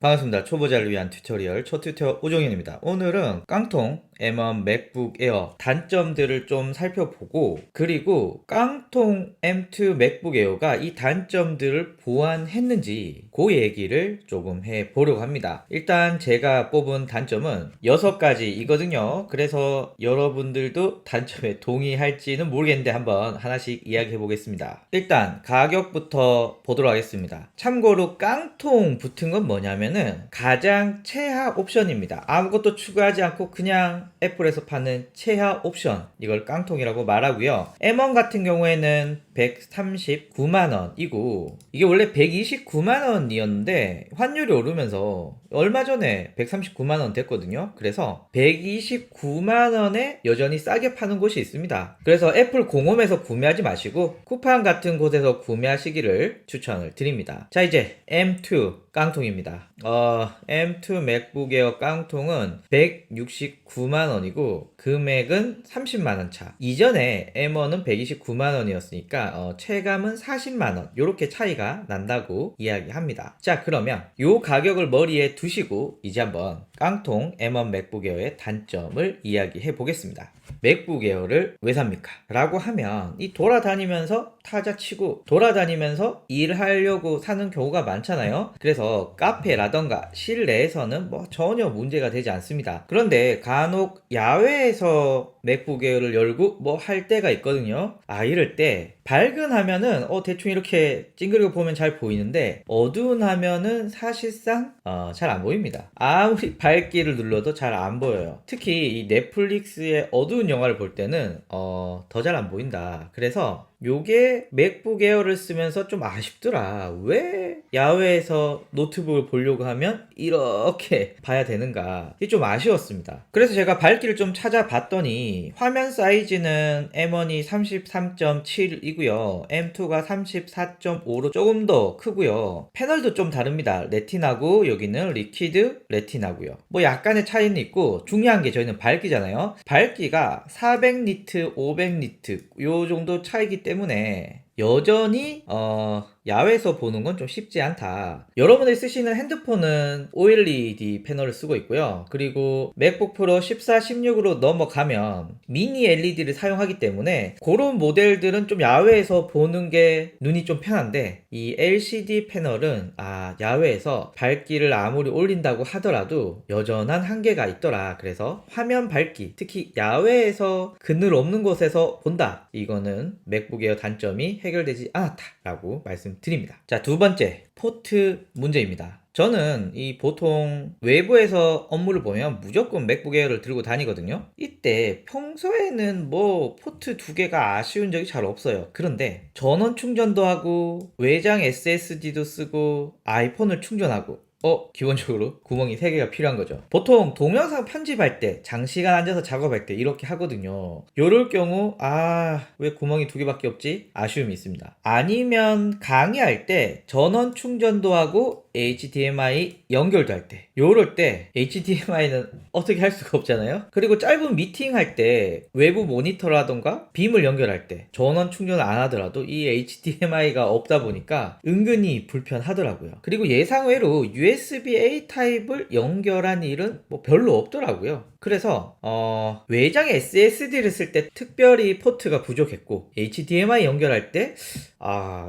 반갑습니다. 초보자를 위한 튜토리얼 초튜터 오종현입니다. 오늘은 깡통 M1 맥북 에어 단점들을 좀 살펴보고, 그리고 깡통 M2 맥북 에어가 이 단점들을 보완했는지 그 얘기를 조금 해보려고 합니다. 일단 제가 뽑은 단점은 6가지이거든요. 그래서 여러분들도 단점에 동의할지는 모르겠는데 한번 하나씩 이야기해 보겠습니다. 일단 가격부터 보도록 하겠습니다. 참고로 깡통 붙은 건 뭐냐면은 가장 최하 옵션입니다. 아무것도 추가하지 않고 그냥 애플에서 파는 최하 옵션, 이걸 깡통이라고 말하고요. M1 같은 경우에는 139만원이고 이게 원래 129만원이었는데 환율이 오르면서 얼마 전에 139만원 됐거든요. 그래서 129만원에 여전히 싸게 파는 곳이 있습니다. 그래서 애플 공홈에서 구매하지 마시고 쿠팡 같은 곳에서 구매하시기를 추천을 드립니다. 자, 이제 M2 깡통입니다. M2 맥북 에어 깡통은 169만원이고 금액은 30만원 차. 이전에 M1은 129만원이었으니까 체감은 40만원 요렇게 차이가 난다고 이야기합니다. 자, 그러면 요 가격을 머리에 두시고 이제 한번 깡통 M1 맥북 에어의 단점을 이야기해 보겠습니다. 맥북 에어를 왜 삽니까? 라고 하면 이 돌아다니면서 타자 치고 돌아다니면서 일하려고 사는 경우가 많잖아요. 그래서 카페라던가 실내에서는 뭐 전혀 문제가 되지 않습니다. 그런데 간혹 야외에서 맥북 에어를 열고 뭐 할 때가 있거든요. 이럴 때 밝은 화면은 대충 이렇게 찡그리고 보면 잘 보이는데 어두운 화면은 사실상 잘 안 보입니다. 아무리 밝기를 눌러도 잘 안 보여요. 특히 이 넷플릭스의 어두운 영화를 볼 때는 더 잘 안 보인다. 그래서 요게 맥북 에어를 쓰면서 좀 아쉽더라. 왜 야외에서 노트북을 보려고 하면 이렇게 봐야 되는가. 이게 좀 아쉬웠습니다. 그래서 제가 밝기를 좀 찾아봤더니 화면 사이즈는 M1이 33.7이고요. M2가 34.5로 조금 더 크고요. 패널도 좀 다릅니다. 레티나고 여기는 리퀴드 레티나고요. 뭐 약간의 차이는 있고 중요한 게 저희는 밝기잖아요. 밝기가 400니트, 500니트 요 정도 차이기 때문에 여전히 야외에서 보는 건 좀 쉽지 않다. 여러분들이 쓰시는 핸드폰은 OLED 패널을 쓰고 있고요. 그리고 맥북 프로 14, 16으로 넘어가면 미니 LED를 사용하기 때문에 그런 모델들은 좀 야외에서 보는 게 눈이 좀 편한데 이 LCD 패널은 야외에서 밝기를 아무리 올린다고 하더라도 여전한 한계가 있더라. 그래서 화면 밝기, 특히 야외에서 그늘 없는 곳에서 본다. 이거는 맥북 에어 단점이 해결되지 않았다라고 말씀드립니다. 자, 두 번째, 포트 문제입니다. 저는 이 보통 외부에서 업무를 보면 무조건 맥북 에어를 들고 다니거든요. 이때 평소에는 뭐 포트 두 개가 아쉬운 적이 잘 없어요. 그런데 전원 충전도 하고 외장 SSD도 쓰고 아이폰을 충전하고 기본적으로 구멍이 3개가 필요한 거죠. 보통 동영상 편집할 때, 장시간 앉아서 작업할 때 이렇게 하거든요. 요럴 경우, 왜 구멍이 2개밖에 없지? 아쉬움이 있습니다. 아니면 강의할 때 전원 충전도 하고 HDMI 연결도 할 때, 요럴 때 HDMI는 어떻게 할 수가 없잖아요. 그리고 짧은 미팅 할 때 외부 모니터라던가 빔을 연결할 때 전원 충전을 안 하더라도 이 HDMI가 없다 보니까 은근히 불편하더라고요. 그리고 예상외로 USB-A 타입을 연결한 일은 뭐 별로 없더라고요. 그래서 외장 SSD를 쓸 때 특별히 포트가 부족했고 HDMI 연결할 때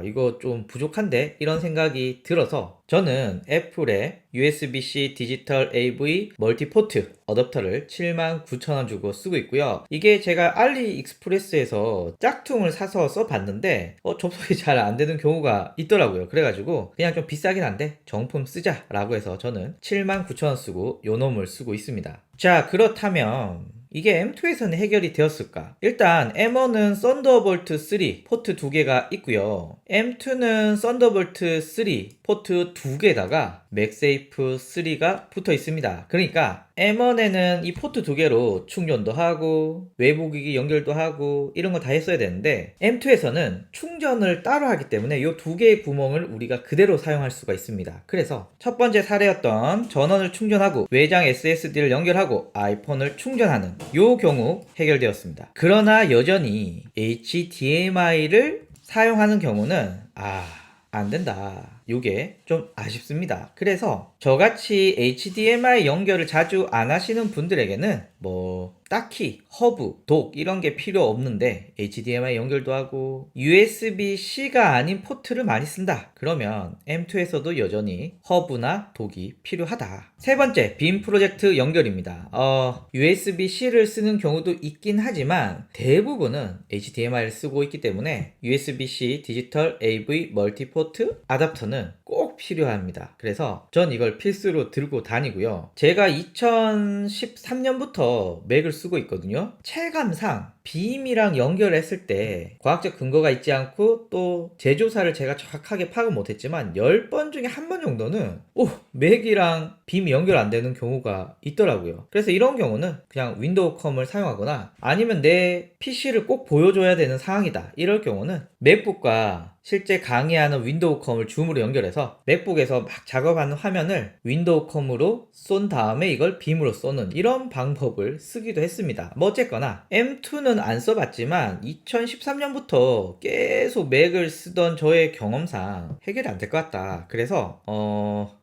이거 좀 부족한데 이런 생각이 들어서 저는 애플의 USB-C 디지털 AV 멀티포트 어댑터를 79,000원 주고 쓰고 있고요. 이게 제가 알리익스프레스에서 짝퉁을 사서 써봤는데 접속이 잘 안되는 경우가 있더라고요. 그래가지고 그냥 좀 비싸긴 한데 정품 쓰자 라고 해서 저는 79,000원 쓰고 요 놈을 쓰고 있습니다. 자, 그렇다면 이게 M2에서는 해결이 되었을까? 일단 M1은 썬더볼트 3 포트 2개가 있고요. M2는 썬더볼트 3 포트 2개다가 맥세이프 3가 붙어 있습니다. 그러니까 M1에는 이 포트 2개로 충전도 하고 외부기기 연결도 하고 이런 거 다 했어야 되는데 M2에서는 충전을 따로 하기 때문에 이 2개의 구멍을 우리가 그대로 사용할 수가 있습니다. 그래서 첫 번째 사례였던 전원을 충전하고 외장 SSD를 연결하고 아이폰을 충전하는 이 경우 해결되었습니다. 그러나 여전히 HDMI를 사용하는 경우는 안 된다. 이게 좀 아쉽습니다. 그래서 저같이 HDMI 연결을 자주 안 하시는 분들에게는 뭐 딱히 허브, 독 이런 게 필요 없는데 HDMI 연결도 하고 USB-C가 아닌 포트를 많이 쓴다. 그러면 M2에서도 여전히 허브나 독이 필요하다. 세 번째, 빔 프로젝트 연결입니다. USB-C를 쓰는 경우도 있긴 하지만 대부분은 HDMI를 쓰고 있기 때문에 USB-C 디지털 AV 멀티포트 아답터는 꼭 필요합니다. 그래서 전 이걸 필수로 들고 다니고요. 제가 2013년부터 맥을 쓰고 있거든요. 체감상 빔이랑 연결했을 때 과학적 근거가 있지 않고 또 제조사를 제가 정확하게 파악은 못했지만 10번 중에 한 번 정도는 맥이랑 빔이 연결 안 되는 경우가 있더라고요. 그래서 이런 경우는 그냥 윈도우 컴을 사용하거나 아니면 내 PC를 꼭 보여줘야 되는 상황이다. 이럴 경우는 맥북과 실제 강의하는 윈도우 컴을 줌으로 연결해서 맥북에서 막 작업하는 화면을 윈도우 컴으로 쏜 다음에 이걸 빔으로 쏘는 이런 방법을 쓰기도 했습니다. 뭐 어쨌거나 M2는 안 써봤지만 2013년부터 계속 맥을 쓰던 저의 경험상 해결이 안 될 것 같다. 그래서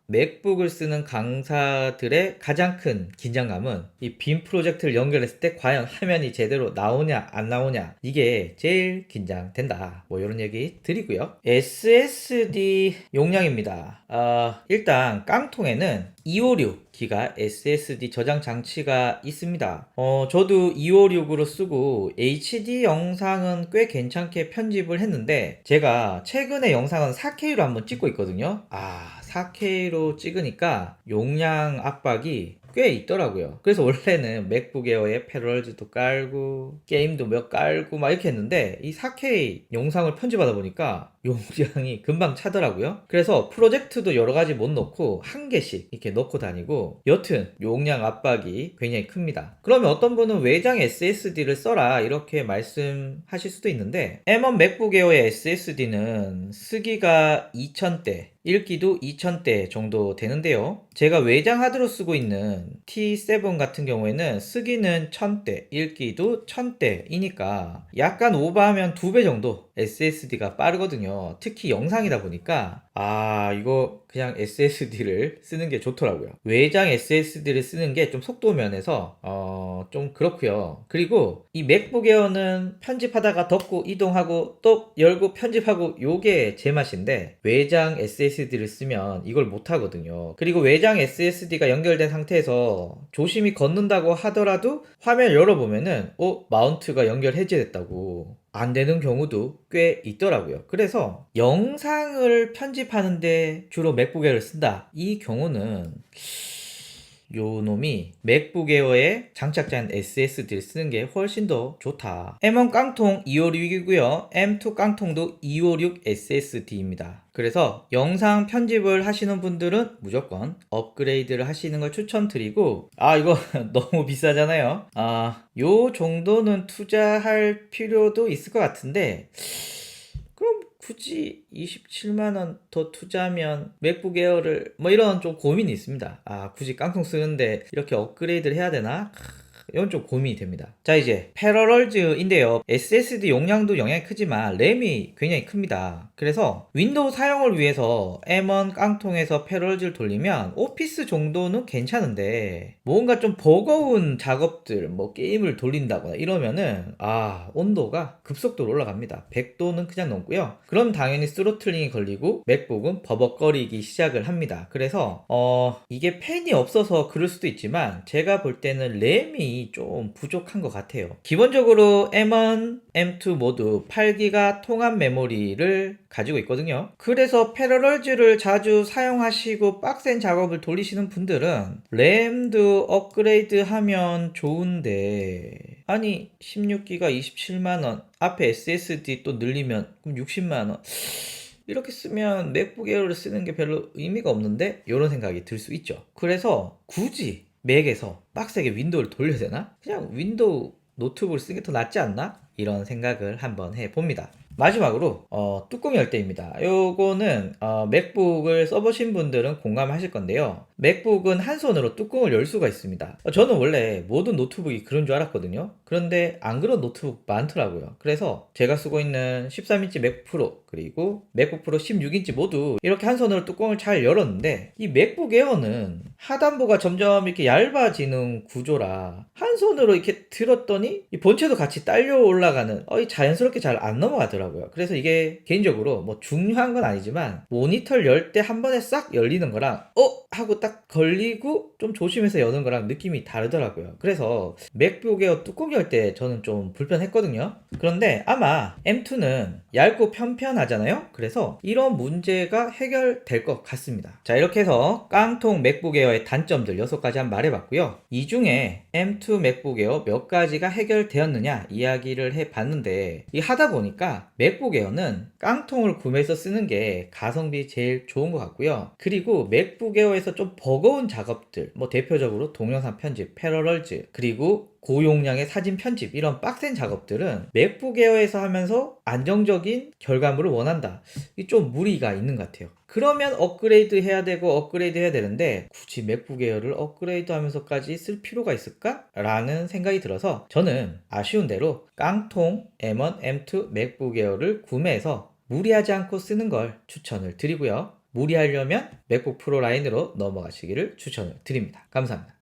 맥북을 쓰는 강사들의 가장 큰 긴장감은 이 빔 프로젝트를 연결했을 때 과연 화면이 제대로 나오냐 안 나오냐 이게 제일 긴장된다. 뭐 이런 얘기 드리고요. SSD 용량입니다. 일단 깡통에는 256기가 SSD 저장 장치가 있습니다. 저도 256으로 쓰고 HD 영상은 꽤 괜찮게 편집을 했는데 제가 최근에 영상은 4K로 한번 찍고 있거든요. 4K로 찍으니까 용량 압박이 꽤 있더라고요. 그래서 원래는 맥북 에어에 패러럴즈도 깔고 게임도 몇 깔고 막 이렇게 했는데 이 4K 영상을 편집하다 보니까 용량이 금방 차더라고요. 그래서 프로젝트도 여러 가지 못 넣고 한 개씩 이렇게 넣고 다니고 여튼 용량 압박이 굉장히 큽니다. 그러면 어떤 분은 외장 SSD를 써라 이렇게 말씀하실 수도 있는데 M1 맥북 에어의 SSD는 쓰기가 2000대 읽기도 2000대 정도 되는데요. 제가 외장 하드로 쓰고 있는 T7 같은 경우에는 쓰기는 1000대, 읽기도 1000대이니까 약간 오버하면 2배 정도 SSD가 빠르거든요. 특히 영상이다 보니까 이거 그냥 SSD를 쓰는 게 좋더라고요. 외장 SSD를 쓰는 게 좀 속도 면에서 좀 그렇고요. 그리고 이 맥북 에어는 편집하다가 덮고 이동하고 또 열고 편집하고 요게 제 맛인데 외장 SSD를 쓰면 이걸 못 하거든요. 그리고 외장 SSD가 연결된 상태에서 조심히 걷는다고 하더라도 화면 열어보면은 마운트가 연결 해제됐다고 안 되는 경우도 꽤 있더라고요. 그래서 영상을 편집하는데 주로 맥북 에어를 쓴다. 이 경우는 요 놈이 맥북 에어에 장착된 SSD를 쓰는 게 훨씬 더 좋다. M1 깡통 256이고요. M2 깡통도 256 SSD입니다. 그래서 영상 편집을 하시는 분들은 무조건 업그레이드를 하시는 걸 추천드리고 이거 너무 비싸잖아요. 요 정도는 투자할 필요도 있을 것 같은데 그럼 굳이 27만원 더 투자하면 맥북 에어를 이런 좀 고민이 있습니다. 굳이 깡통 쓰는데 이렇게 업그레이드를 해야 되나? 이건 좀 고민이 됩니다. 자, 이제 패러럴즈인데요. SSD 용량도 영향이 크지만 램이 굉장히 큽니다. 그래서 윈도우 사용을 위해서 M1 깡통에서 패러럴즈를 돌리면 오피스 정도는 괜찮은데 뭔가 좀 버거운 작업들 게임을 돌린다거나 이러면은 온도가 급속도로 올라갑니다. 100도는 그냥 넘고요. 그럼 당연히 스로틀링이 걸리고 맥북은 버벅거리기 시작을 합니다. 그래서 이게 팬이 없어서 그럴 수도 있지만 제가 볼 때는 램이 좀 부족한 것 같아요. 기본적으로 M1, M2 모두 8기가 통합 메모리를 가지고 있거든요. 그래서 패러럴즈를 자주 사용하시고 빡센 작업을 돌리시는 분들은 램도 업그레이드 하면 좋은데 16기가 27만원 앞에 SSD 또 늘리면 그럼 60만원 이렇게 쓰면 맥북 에어를 쓰는 게 별로 의미가 없는데 이런 생각이 들 수 있죠. 그래서 굳이 맥에서 빡세게 윈도우를 돌려야 되나? 그냥 윈도우 노트북을 쓰는 게 더 낫지 않나? 이런 생각을 한번 해봅니다. 마지막으로 뚜껑 열대입니다. 요거는 맥북을 써보신 분들은 공감하실 건데요. 맥북은 한 손으로 뚜껑을 열 수가 있습니다. 저는 원래 모든 노트북이 그런 줄 알았거든요. 그런데 안 그런 노트북 많더라고요. 그래서 제가 쓰고 있는 13인치 맥북 프로 그리고 맥북 프로 16인치 모두 이렇게 한 손으로 뚜껑을 잘 열었는데, 이 맥북 에어는 하단부가 점점 이렇게 얇아지는 구조라 한 손으로 이렇게 들었더니 이 본체도 같이 딸려 올라가는, 이 자연스럽게 잘 안 넘어가더라고요. 그래서 이게 개인적으로 뭐 중요한 건 아니지만 모니터를 열 때 한 번에 싹 열리는 거랑 하고 딱 걸리고 좀 조심해서 여는 거랑 느낌이 다르더라고요. 그래서 맥북 에어 뚜껑 열 때 저는 좀 불편했거든요. 그런데 아마 M2는 얇고 편편하잖아요. 그래서 이런 문제가 해결될 것 같습니다. 자, 이렇게 해서 깡통 맥북 에어의 단점들 6가지 한번 말해봤고요. 이 중에 M2 맥북 에어 몇 가지가 해결되었느냐 이야기를 해봤는데, 이 하다 보니까 맥북 에어는 깡통을 구매해서 쓰는 게 가성비 제일 좋은 것 같고요. 그리고 맥북 에어에서 좀 버거운 작업들, 뭐 대표적으로 동영상 편집, 패러럴즈, 그리고 고용량의 사진 편집, 이런 빡센 작업들은 맥북 에어에서 하면서 안정적인 결과물을 원한다. 이 좀 무리가 있는 것 같아요. 그러면 업그레이드 해야 되고 업그레이드 해야 되는데 굳이 맥북 에어를 업그레이드 하면서까지 쓸 필요가 있을까? 라는 생각이 들어서 저는 아쉬운 대로 깡통 M1, M2 맥북 에어를 구매해서 무리하지 않고 쓰는 걸 추천을 드리고요. 무리하려면 맥북 프로 라인으로 넘어가시기를 추천을 드립니다. 감사합니다.